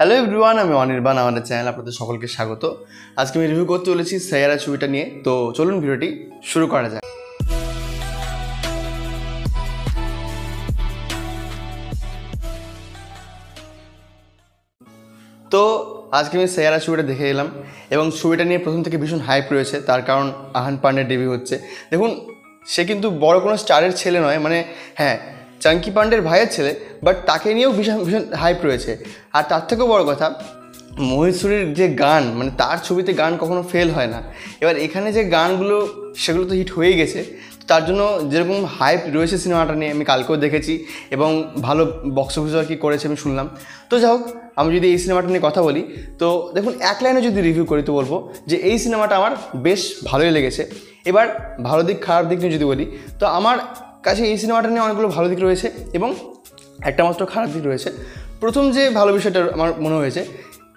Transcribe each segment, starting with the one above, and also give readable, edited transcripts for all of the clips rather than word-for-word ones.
Hello everyone, আমি অনির্বাণ। আমাদের channel আপনাদের সকলকে স্বাগত। আজকে আমি রিভিউ করতে চলেছি সাইয়ারা ছবিটা নিয়ে। তো চলুন ভিডিওটি শুরু করা যায়। তো আজকে আমি সাইয়ারা ছবিটা দেখে এলাম এবং ছবিটা নিয়ে প্রথম থেকে ভীষণ হাইপ রয়েছে। তার কারণ আহান পান্ডের ডেবিউ হচ্ছে। দেখুন, সে কিন্তু বড় কোনো স্টারের ছেলে নয়, মানে হ্যাঁ চাঙ্কি পান্ডের ভাইয়ের ছেলে, বাট তাকে নিয়েও ভীষণ ভীষণ হাইপ রয়েছে। আর তার থেকেও বড় কথা, মহিত সুরের যে গান, মানে তার ছবিতে গান কখনো ফেল হয় না। এবার এখানে যে গানগুলো সেগুলো তো হিট হয়ে গেছে। তার জন্য যেরকম হাইপ রয়েছে সিনেমাটা নিয়ে, আমি কালকেও দেখেছি এবং ভালো বক্স অফিস আর কি করেছে আমি শুনলাম। তো যাই হোক, আমি যদি এই সিনেমাটা নিয়ে কথা বলি, তো দেখুন এক লাইনে যদি রিভিউ করি তো বলবো যে এই সিনেমাটা আমার বেশ ভালোই লেগেছে। এবার ভালো দিক খারাপ দিক নিয়ে যদি বলি, তো আমার কাছে এই সিনেমাটা নিয়ে অনেকগুলো ভালো দিক রয়েছে এবং একটা মাত্র খারাপ দিক রয়েছে। প্রথম যে ভালো বিষয়টা আমার মনে হয়েছে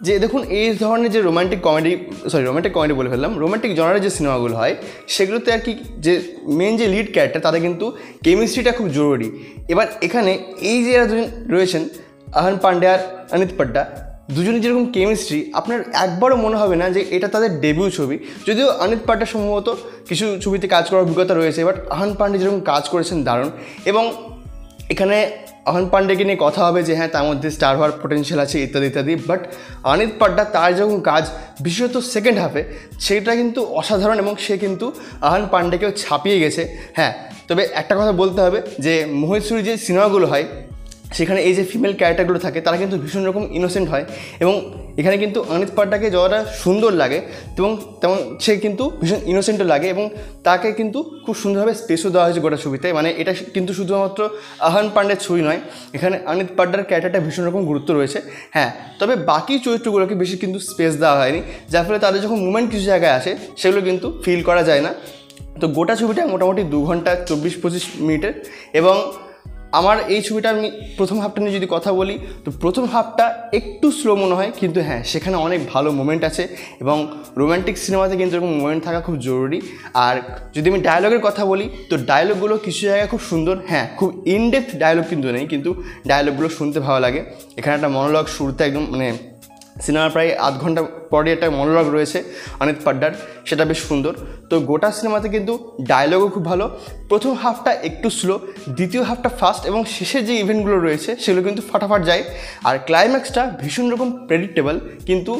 যে দেখুন, এই ধরনের যে রোমান্টিক কমেডি বলে ফেললাম, রোমান্টিক জনারের যে সিনেমাগুলো হয় সেগুলোতে আর কি যে মেন যে লিড ক্যারেক্টার, তাদের কিন্তু কেমিস্ট্রিটা খুব জরুরি। এবার এখানে এই যে এরা দুজন রয়েছেন, আহান পান্ডে আর অনিত পাড্ডা, দুজনের যেরকম কেমিস্ট্রি, আপনার একবারও মনে হবে না যে এটা তাদের ডেবিউ ছবি। যদিও অনিত পাড্ডা সম্ভবত কিছু ছবিতে কাজ করার অভিজ্ঞতা রয়েছে, বাট আহান পান্ডে যেরকম কাজ করেছেন দারুণ। এবং এখানে আহান পান্ডেকে নিয়ে কথা হবে যে হ্যাঁ তার মধ্যে স্টার হওয়ার পোটেনশিয়াল আছে ইত্যাদি ইত্যাদি, বাট অনিত পাড্ডা তার যখন কাজ, বিশেষত সেকেন্ড হাফে, সেটা কিন্তু অসাধারণ এবং সে কিন্তু আহান পান্ডেকেও ছাপিয়ে গেছে। হ্যাঁ, তবে একটা কথা বলতে হবে যে মোহিত সুরির যে সিনেমাগুলো হয় সেখানে এই যে ফিমেল ক্যারেক্টারগুলো থাকে তারা কিন্তু ভীষণ রকম ইনোসেন্ট হয় এবং এখানে কিন্তু অনিত পাড্ডাকে যতটা সুন্দর লাগে এবং তেমন সে কিন্তু ভীষণ ইনোসেন্টও লাগে এবং তাকে কিন্তু খুব সুন্দরভাবে স্পেসও দেওয়া হয়েছে গোটা ছবিতে। মানে এটা কিন্তু শুধুমাত্র আহান পান্ডের ছবি নয়, এখানে অনিত পাড্ডার ক্যারেক্টারটা ভীষণ রকম গুরুত্ব রয়েছে। হ্যাঁ, তবে বাকি চরিত্রগুলোকে বেশি কিন্তু স্পেস দেওয়া হয়নি, যার ফলে তাদের যখন মুভমেন্ট কিছু জায়গায় আসে সেগুলো কিন্তু ফিল করা যায় না। তো গোটা ছবিটা মোটামুটি 2 ঘন্টা 24-25 মিনিটের। এবং আমার এই ছবিটা, আমি প্রথম হাফটা নিয়ে যদি কথা বলি, তো প্রথম হাফটা একটু স্লো মনে হয়, কিন্তু হ্যাঁ সেখানে অনেক ভালো মোমেন্ট আছে এবং রোম্যান্টিক সিনেমাতে কিন্তু এরকম মোমেন্ট থাকা খুব জরুরি। আর যদি আমি ডায়লগের কথা বলি, তো ডায়লগগুলো কিছু জায়গায় খুব সুন্দর। হ্যাঁ, খুব ইনডেপথ ডায়লগ কিন্তু নেই, কিন্তু ডায়লগগুলো শুনতে ভালো লাগে। এখানে একটা মনোলগ শুরুতে একদম, মানে সিনেমার প্রায় আধ ঘন্টা পরে একটা মনোলগ রয়েছে অনিত পাড্ডার, সেটা বেশ সুন্দর। তো গোটা সিনেমাতে কিন্তু ডায়লগও খুব ভালো। প্রথম হাফটা একটু স্লো, দ্বিতীয় হাফটা ফাস্ট এবং শেষের যে ইভেন্টগুলো রয়েছে সেগুলো কিন্তু ফাটাফাট যায়। আর ক্লাইম্যাক্সটা ভীষণ রকম প্রেডিক্টেবল। কিন্তু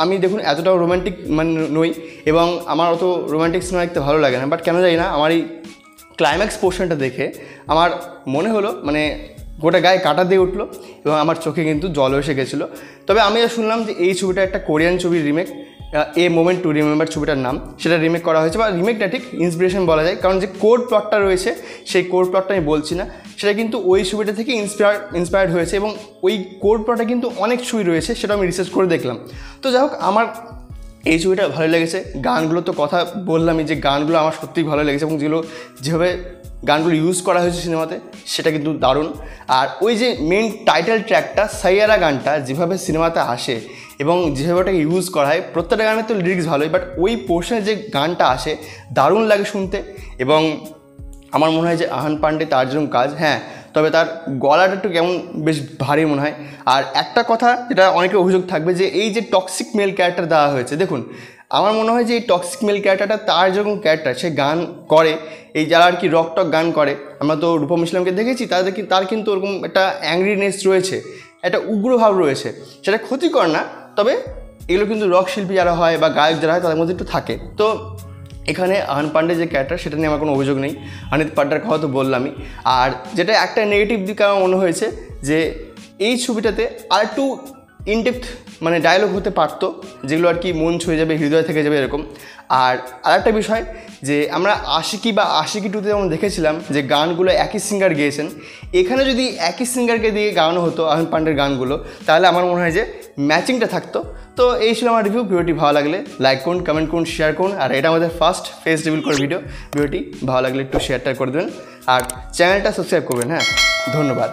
আমি দেখুন এতটাও রোম্যান্টিক মানে নই এবং আমার অত রোম্যান্টিক সিনেমা দেখতে ভালো লাগে না, বাট কেন জানি না আমার এই ক্লাইম্যাক্স পোর্শনটা দেখে আমার মনে হলো, মানে গোটা গায়ে কাটা দিয়ে উঠলো এবং আমার চোখে কিন্তু জল এসে গেছিলো। তবে আমি শুনলাম যে এই ছবিটা একটা কোরিয়ান ছবির remake, a moment to remember ছবিটার নাম, সেটা রিমেক করা হয়েছে, বা রিমেকটা ঠিক ইন্সপিরেশন বলা যায়, কারণ যে কোর প্লটটা রয়েছে সেই কোর প্লটটা আমি বলছি না, সেটা কিন্তু ওই ছবিটা থেকে ইন্সপায়ার্ড হয়েছে এবং ওই কোর প্লটে কিন্তু অনেক ছবি রয়েছে, সেটা আমি রিসার্চ করে দেখলাম। তো যাই হোক, আমার এই ছবিটা ভালো লেগেছে। গানগুলো তো কথা বললামই যে গানগুলো আমার সত্যিই ভালো লেগেছে এবং যেভাবে গানগুলো ইউজ করা হয়েছে সিনেমাতে সেটা কিন্তু দারুণ। আর ওই যে মেন টাইটেল ট্র্যাকটা সাইয়ারা গানটা যেভাবে সিনেমাতে আসে এবং যেভাবে ওটাকে ইউজ করা হয়, প্রত্যেকটা গানের তো লিরিক্স ভালোই, বাট ওই পোর্শনে যে গানটা আসে দারুণ লাগে শুনতে। এবং আমার মনে হয় যে আহান পান্ডে তার যেরকম কাজ, হ্যাঁ তবে তার গলাটা একটু কেমন বেশ ভারী মনে হয়। আর একটা কথা যেটা অনেকের অভিযোগ থাকবে, যে এই যে টক্সিক মেল ক্যারেক্টার দেওয়া হয়েছে, দেখুন আমার মনে হয় যে এই টক্সিক মেল ক্যারেক্টারটা, তার যেরকম ক্যারেক্টার, সে গান করে, এই যারা আর কি রক টক গান করে, আমরা তো রূপম ইসলামকে দেখেছি, তার কিন্তু ওরকম একটা অ্যাংরিনেস রয়েছে, একটা উগ্রভাব রয়েছে, সেটা ক্ষতিকর না, তবে এগুলো কিন্তু রক শিল্পী যারা হয় বা গায়ক যারা হয় তাদের মধ্যে একটু থাকে। তো এখানে আহান পান্ডে যে ক্যারেক্টার, সেটা নিয়ে আমার কোনো অভিযোগ নেই। অনিত পাড্ডার কথা তো বললামই। আর যেটা একটা নেগেটিভ দিক আমার মনে হয়েছে, যে এই ছবিটাতে আর একটু ইনডেপথ মানে ডায়লগ হতে পারতো, যেগুলো আর কি মন ছুঁয়ে যাবে, হৃদয় থেকে যাবে এরকম। আর আরেকটা বিষয়, যে আমরা আশিকি বা আশিকি টুতে যেমন দেখেছিলাম যে গানগুলো একই সিঙ্গার গেয়েছেন, এখানে যদি একই সিঙ্গারকে দিয়ে গাওয়ানো হতো আহান পান্ডের গানগুলো, তাহলে আমার মনে হয় যে ম্যাচিংটা থাকতো। তো এই ছিল আমার রিভিউ। ভিডিওটি ভালো লাগলে লাইক করুন, কমেন্ট করুন, শেয়ার করুন। আর এটা আমাদের ফার্স্ট ফেস রিভিল করে ভিডিওটি ভালো লাগলে একটু শেয়ারটা করে দেবেন আর চ্যানেলটা সাবস্ক্রাইব করবেন। হ্যাঁ, ধন্যবাদ।